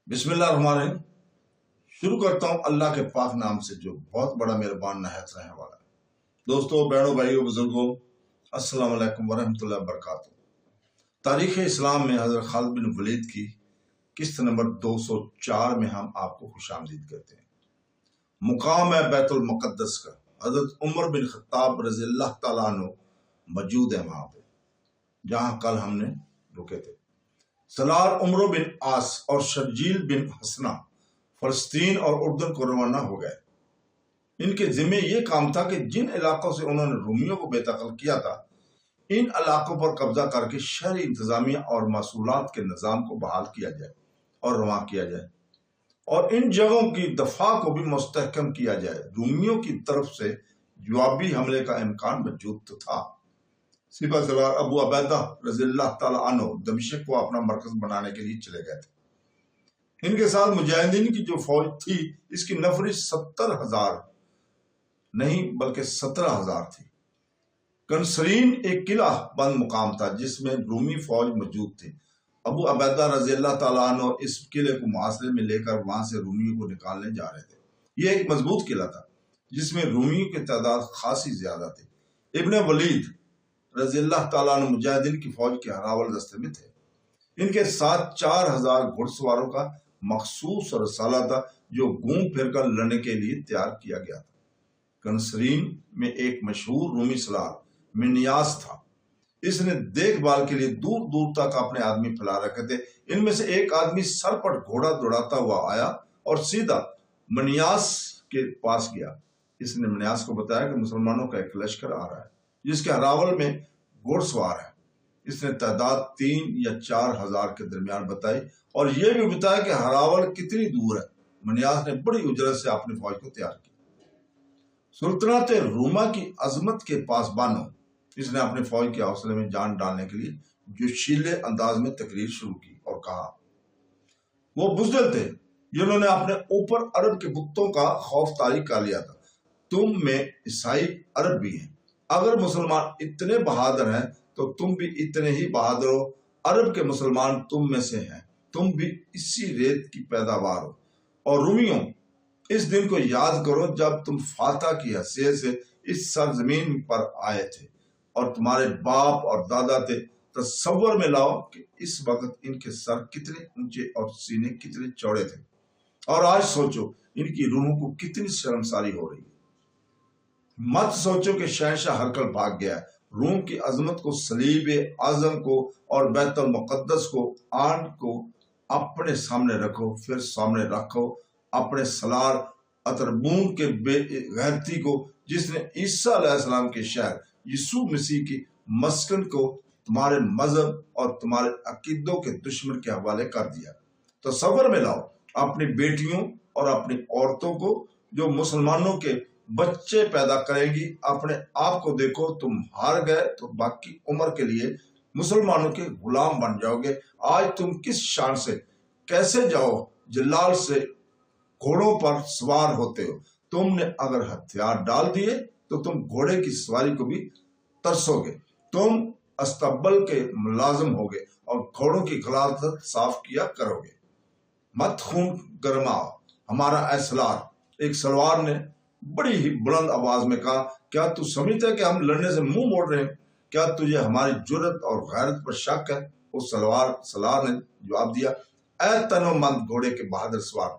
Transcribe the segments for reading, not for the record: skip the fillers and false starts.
बिस्मिल्लाहिर्रहमानिर्रहीम। शुरू करता हूँ अल्लाह के पाक नाम से जो बहुत बड़ा मेहरबान नहायत रहने वाला है। दोस्तों, बहनों, भाइयों, बुजुर्गों, अस्सलाम वालेकुम वरहमतुल्लाहि वबरकातुहू। तारीख़ इस्लाम में हज़रत खालिद बिन वलीद की किस्त नंबर 204 में हम आपको खुशामदीद कहते हैं। मुकाम है बैतुल मुक़द्दस का। हज़रत उमर बिन ख़त्ताब रज़ियल्लाहु तआला अन्हु मौजूद है वहाँ पे जहाँ कल हमने रुके थे। सलार उमर बिन आस और शर्जील बिन हसना फ़लस्तीन और उर्दन को रवाना हो गए। इनके जिम्मे ये काम था कि जिन इलाकों से उन्होंने रूमियों को बेदखल किया था, इन इलाकों पर कब्जा करके शहरी इंतजामिया और मसूलात के निज़ाम को बहाल किया जाए और रवा किया जाए, और इन जगहों की दफा को भी मुस्तहकम किया जाए। रूमियों की तरफ से जवाबी हमले का इम्कान मौजूद तो था। सिपह सलार अबू अबैदा रज़ियल्लाहु तआला अन्हु दमिश्क को अपना मरकज बनाने के लिए चले गए थे। इनके साथ मुजाहिदीन की जो फौज थी, इसकी नफरी 70,000 नहीं बल्कि 17,000 थी। कंसरीन एक किला बंद मुकाम था जिसमें रूमी फौज मौजूद थी। अबू अबैदा रज़ियल्लाहु तआला अन्हु इस किले को मुहासरे में लेकर वहां से रूमियों को निकालने जा रहे थे। यह एक मजबूत किला था जिसमें रूमियों की तादाद खासी ज्यादा थी। इब्ने वलीद रज़ियल्लाहु तआला अन्हु मुजाहिदीन की फौज के हरावल दस्ते में थे। इनके साथ 4,000 घुड़सवारों का मखसूस रसाला था जो घूम फिर कर लड़ने के लिए तैयार किया गया था। कंसरीन में एक मशहूर रूमी सलार मिन्यास था। इसने देखभाल के लिए दूर दूर तक अपने आदमी फैला रखे थे। इनमें से एक आदमी सर पर घोड़ा दौड़ाता हुआ आया और सीधा मनियास के पास गया। इसने मनियास को बताया कि मुसलमानों का एक लश्कर आ रहा है जिसके हरावल में घोड़सवार है। इसने तादाद 3 या 4,000 के दरमियान बताई और यह भी बताया कि हरावल कितनी दूर है। मनियास ने बड़ी उजरत से अपनी फौज को तैयार किया। सुल्तनत रूमा की अजमत के पासबानों, इसने अपनी फौज के हौसले में जान डालने के लिए जोशीले अंदाज में तकरीर शुरू की और कहा, वो बुज़दिल थे जिन्होंने अपने ऊपर अरब के बुतों का खौफ तारी कर लिया था। तुम में ईसाई अरब भी हैं। अगर मुसलमान इतने बहादुर हैं तो तुम भी इतने ही बहादुर हो। अरब के मुसलमान तुम में से हैं। तुम भी इसी रेत की पैदावार हो। और रूमियों, इस दिन को याद करो जब तुम फातह की हैसियत से इस सरजमीन पर आए थे और तुम्हारे बाप और दादा थे। तसव्वुर में लाओ कि इस वक्त इनके सर कितने ऊंचे और सीने कितने चौड़े थे, और आज सोचो इनकी रूहों को कितनी शर्मसारी हो रही है। मत सोचो कि शहंशाह हरकल भाग गया है। रूम की अजमत को, सलीब आजम को और बैतुल मुक़द्दस को, आन को अपने सामने रखो। फिर सामने रखो अपने सलार अतरबून के बेगैरती को जिसने ईसा अलैहिस्सलाम के शहर यीशु मसीह की मस्कन को तुम्हारे मजहब और तुम्हारे अकीदों के दुश्मन के हवाले कर दिया। तो सब्र में लाओ अपनी बेटियों और अपनी औरतों को जो मुसलमानों के बच्चे पैदा करेंगी। अपने आप को देखो, तुम हार गए तो बाकी उम्र के लिए मुसलमानों के गुलाम बन जाओगे। आज तुम किस शान से कैसे जाओ जलाल से घोड़ों पर सवार होते हो। तुमने अगर हथियार डाल दिए तो तुम घोड़े की सवारी को भी तरसोगे। तुम अस्तबल के मुलाजिम होगे और घोड़ों की गलाजत साफ किया करोगे। मत खून गरमाओ हमारा ऐसलार। एक सलवार ने बड़ी ही बुलंद आवाज में कहा, क्या तू समझता है कि हम लड़ने से मुंह मोड़ रहे हैं? क्या तुझे हमारी जुर्रत और गैरत पर शक है? उस सलार ने जवाब दिया, ऐ तनोमंद घोड़े के बहादुर सवार।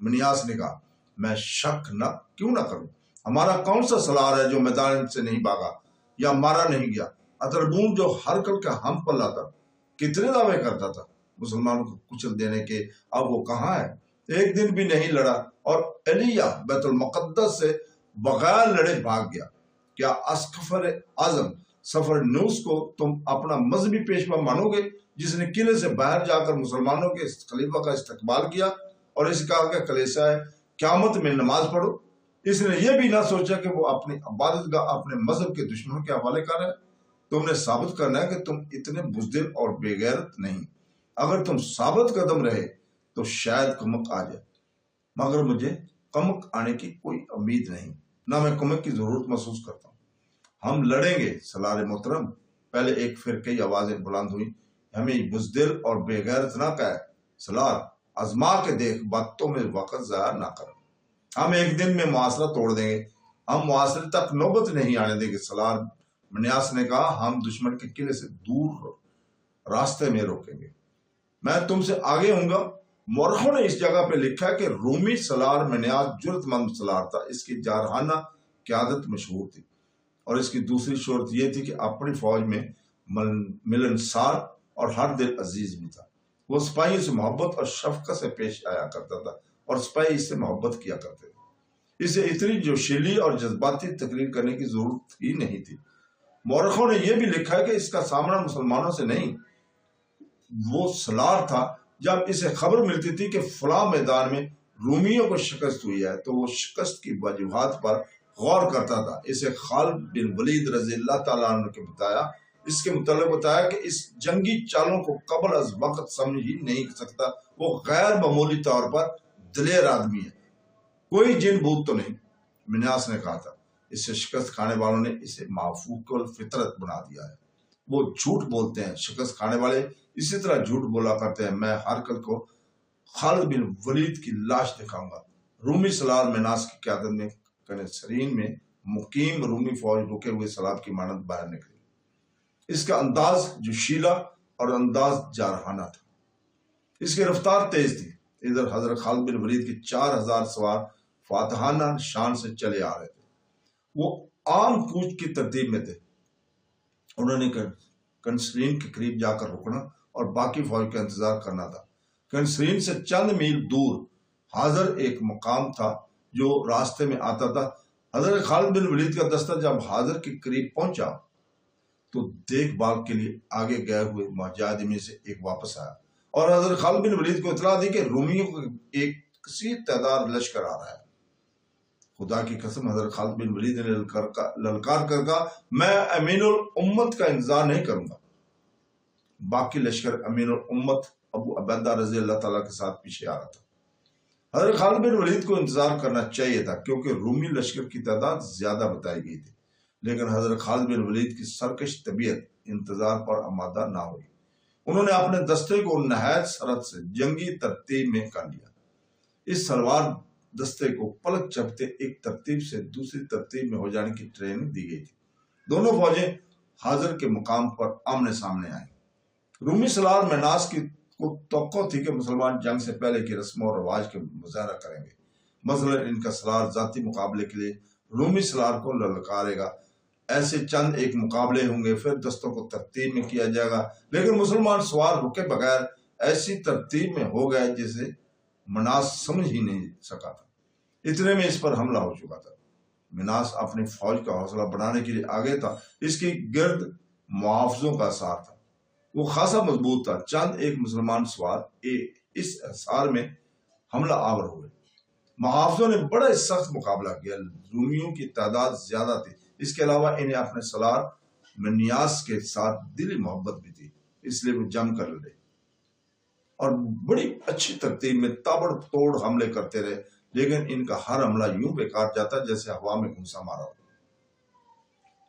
मनियास ने कहा, मैं शक न क्यों ना करूं? हमारा कौन सा सलार है जो मैदान से नहीं भागा या मारा नहीं गया? अतरबून जो हरकल का हम पल्ला था, कितने दावे करता था मुसलमानों को कुचल देने के, अब वो कहाँ है? एक दिन भी नहीं लड़ा और एलिया बैतुल मुक़द्दस से बगैर लड़े भाग गया। क्या अस्कफर आजम सफर नूस को तुम अपना मजहबी पेशवा मानोगे जिसने किले से बाहर जाकर मुसलमानों के खलीफा का इस्तकबाल किया और इसे कहा कि कलीसिया है, क़यामत में नमाज पढ़ो? इसने यह भी ना सोचा कि वो अपनी इबादतगाह अपने मजहब के दुश्मनों के हवाले कर रहा है। तुमने साबित करना है कि तुम इतने बुज़दिल और बेगैरत नहीं। अगर तुम साबित कदम रहे तो शायद कमक आ जाए, मगर मुझे कमक आने की कोई उम्मीद नहीं, ना मैं कमक की जरूरत महसूस करता हूँ। हम लड़ेंगे सलार मोहतरम। पहले एक फिर कई आवाजें बुलंद हुई, हमें बुज़दिल और बेगैरत ना कहे। सलार, आजमा के देख, बातों में वक्त ज़ाया ना कर। हम एक दिन में मुआसरा तोड़ देंगे, हम मुआसरे तक नौबत नहीं आने देंगे। सलार मनियास ने कहा, हम दुश्मन के किले से दूर रास्ते में रोकेंगे, मैं तुमसे आगे हूँगा। मौरखों ने इस जगह पे लिखा है कि रूमी सलार मनियास जुर्रतमंद सलार था, इसकी जारहाना क़यादत मशहूर थी, और इसकी दूसरी शोहरत ये थी कि अपनी फौज में मिलनसार और हर दिल अजीज भी था। वो सिपाहियों से मोहब्बत और शफकत से पेश आया करता था, और सिपाही इससे मोहब्बत किया करते थे। इसे इतनी जोशीली और जज्बाती तकरीर करने की जरूरत ही नहीं थी। मौरखों ने यह भी लिखा है कि इसका सामना मुसलमानों से नहीं, वो सलार था। जब इसे खबर मिलती थी कि फलां मैदान में रूमियों को शिकस्त हुई है, तो वो शिकस्त की वजूहात पर गौर करता था। इसे खालिद बिन वलीद रज़ी अल्लाह तआला अन्हु के बताया, इसके मुतालिक बताया कि इस जंगी चालों को कबल अज वक्त समझ ही नहीं सकता। वो गैर मामूली तौर पर दिलेर आदमी है, कोई जिन भूत तो नहीं। मिन्यास ने कहा था, इससे शिकस्त खाने वालों ने इसे माफूकुल फितरत बना दिया है। वो झूठ बोलते हैं, शिकस्त खाने वाले इसी तरह झूठ बोला करते हैं। मैं हर कल को खालिद बिन वलीद की लाश दिखाऊंगा। रूमी सलार मिन्यास की क़यादत में कनसरीन में मुकीम रूमी फौज रुके हुए सलाब की मानद बाहर निकली। इसका अंदाज जोशीला और अंदाज जारहाना था, इसकी रफ्तार तेज थी। इधर हजरत खालिद बिन वलीद के 4000 सवार फातहाना शान से चले आ रहे थे। वो आम कूच की तरतीब में थे। उन्होंने कनसरीन के करीब जाकर रुकना और बाकी फौज का इंतजार करना था। कनसरीन से चंद मील दूर हाजर एक मकाम था जो रास्ते में आता था। हजरत खालिद बिन वलीद का दस्ता जब हाजर के करीब पहुंचा तो देखभाल के लिए आगे गए हुए मुजाहिदीन से एक वापस आया और हजरत खालिद बिन वलीद को इतला दी कि रूमियों को एक कसीर तादाद लश्कर आ रहा है। खुदा की कसम, हजरत खालिद बिन वलीद ने ललकार कर कहा, मैं अमीनुल उम्मत का इंतजार नहीं करूंगा। बाकी लश्कर अमीनुल उम्मत अबू अबैदा रज़ी अल्लाह तआला के साथ पीछे आ रहा था। हजरत खालिद बिन वलीद को इंतजार करना चाहिए था क्योंकि रूमी लश्कर की तादाद ज्यादा बताई गई थी, लेकिन हजरत खालिद बिन वलीद की सरकश तबीयत इंतजार पर आमादा ना हुई। उन्होंने अपने दस्ते को नहायत सरत से जंगी तरतीब में कर लिया। इस सलवार दस्ते को पलक झपकते एक तरतीब से दूसरी तरतीब में हो जाने की ट्रेनिंग दी गई थी। दोनों फौजें हाजिर के मुकाम पर आमने सामने आई। रूमी सलार मिन्यास की को तवक्को थी कि मुसलमान जंग से पहले की रस्म और रवाज के मुजाहरा करेंगे। मसलन इनका सलार जाती मुकाबले के लिए रूमी सलार को ललकारेगा। ऐसे चंद एक मुकाबले होंगे, फिर दस्तों को तरतीब में किया जाएगा, लेकिन मुसलमान सवार रुके बगैर ऐसी तरतीब में हो गए जिसे मिन्यास समझ ही नहीं सका था। इतने में इस पर हमला हो चुका था। मिन्यास अपनी फौज का हौसला बढ़ाने के लिए आगे था। इसकी गिर्द मुआवजों का सार था, वो खासा मजबूत था। चंद एक मुसलमान सवार इस हिसार में हमला आवर हुए। मुआवजों ने बड़ा सख्त मुकाबला किया। रूमियों की तादाद ज्यादा थी, इसके अलावा इन्हें अपने सलार मिन्यास के साथ दिली मोहब्बत भी थी, इसलिए वो जम कर लड़े और बड़ी अच्छी तरतीब में ताबड़तोड़ हमले करते रहे, लेकिन इनका हर हमला यूं बेकार जाता जैसे हवा में घूंसा मारा हो।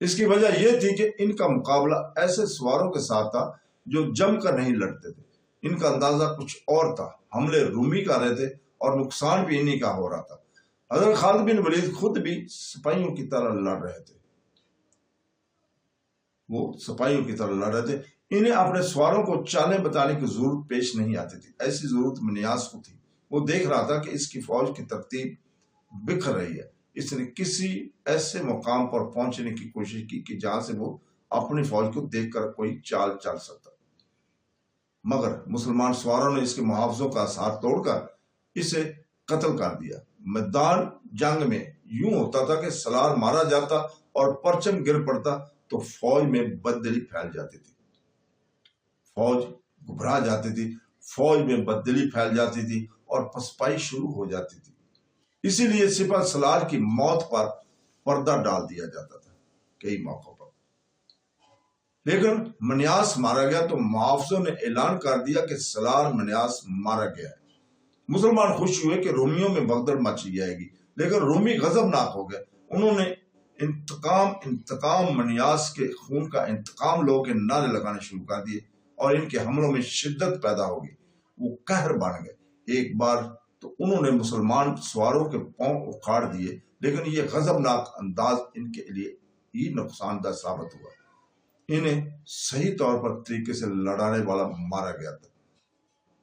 इसकी वजह यह थी कि इनका मुकाबला ऐसे सवारों के साथ था जो जमकर नहीं लड़ते थे। इनका अंदाजा कुछ और था। हमले रूमी कर रहे थे और नुकसान भी इन्हीं का हो रहा था। हजरत खालिद बिन वलीद खुद भी सिपाहियों की तरह लड़ रहे थे। वो सिपाहियों की तरह लड़ रहे थे। इन्हें अपने सवारों को चालें बताने की जरूरत पेश नहीं आती थी। ऐसी जरूरत मिन्यास को थी। वो देख रहा था कि इसकी फौज की तरतीब बिखर रही है। इसने किसी ऐसे मुकाम पर पहुंचने की कोशिश की कि जहां से वो अपनी फौज को देखकर कोई चाल चल सकता, मगर मुसलमान सवारों ने इसके मुहावजों का साथ तोड़कर इसे कत्ल कर दिया। मैदान जंग में यूं होता था कि सलार मारा जाता और परचम गिर पड़ता तो फौज में बददिली फैल जाती थी, फौज घबरा जाती थी, फौज में बददिली फैल जाती थी और पसपाई शुरू हो जाती थी। इसीलिए सिपह सलार की मौत पर पर्दा डाल दिया जाता था कई मौकों पर। लेकिन मिन्यास मारा गया तो मुआवजों ने ऐलान कर दिया कि सलार मिन्यास मारा गया है। मुसलमान खुश हुए कि रोमियों में भगदड़ मची जाएगी, लेकिन रोमी गजबनाक हो गए। उन्होंने इंतकाम मिन्यास के खून का इंतकाम लो के नारे लगाने शुरू कर दिए और इनके हमलों में शिद्दत पैदा हो गई। वो कहर बन गए। ایک بار تو انہوں نے مسلمان سواروں کے پاؤں اکھاڑ دیے، لیکن یہ غضبناک انداز ان کے لیے ہی نقصان دہ ثابت ہوا۔ انہیں صحیح طور پر طریقے سے لڑانے والا مارا گیا تھا۔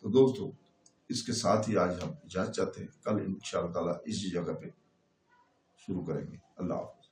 تو دوستو، اس کے ساتھ ہی آج ہم اجازت چاہتے ہیں، کل انشاءاللہ تعالیٰ اسی جگہ پہ شروع کریں گے۔ اللہ حافظ۔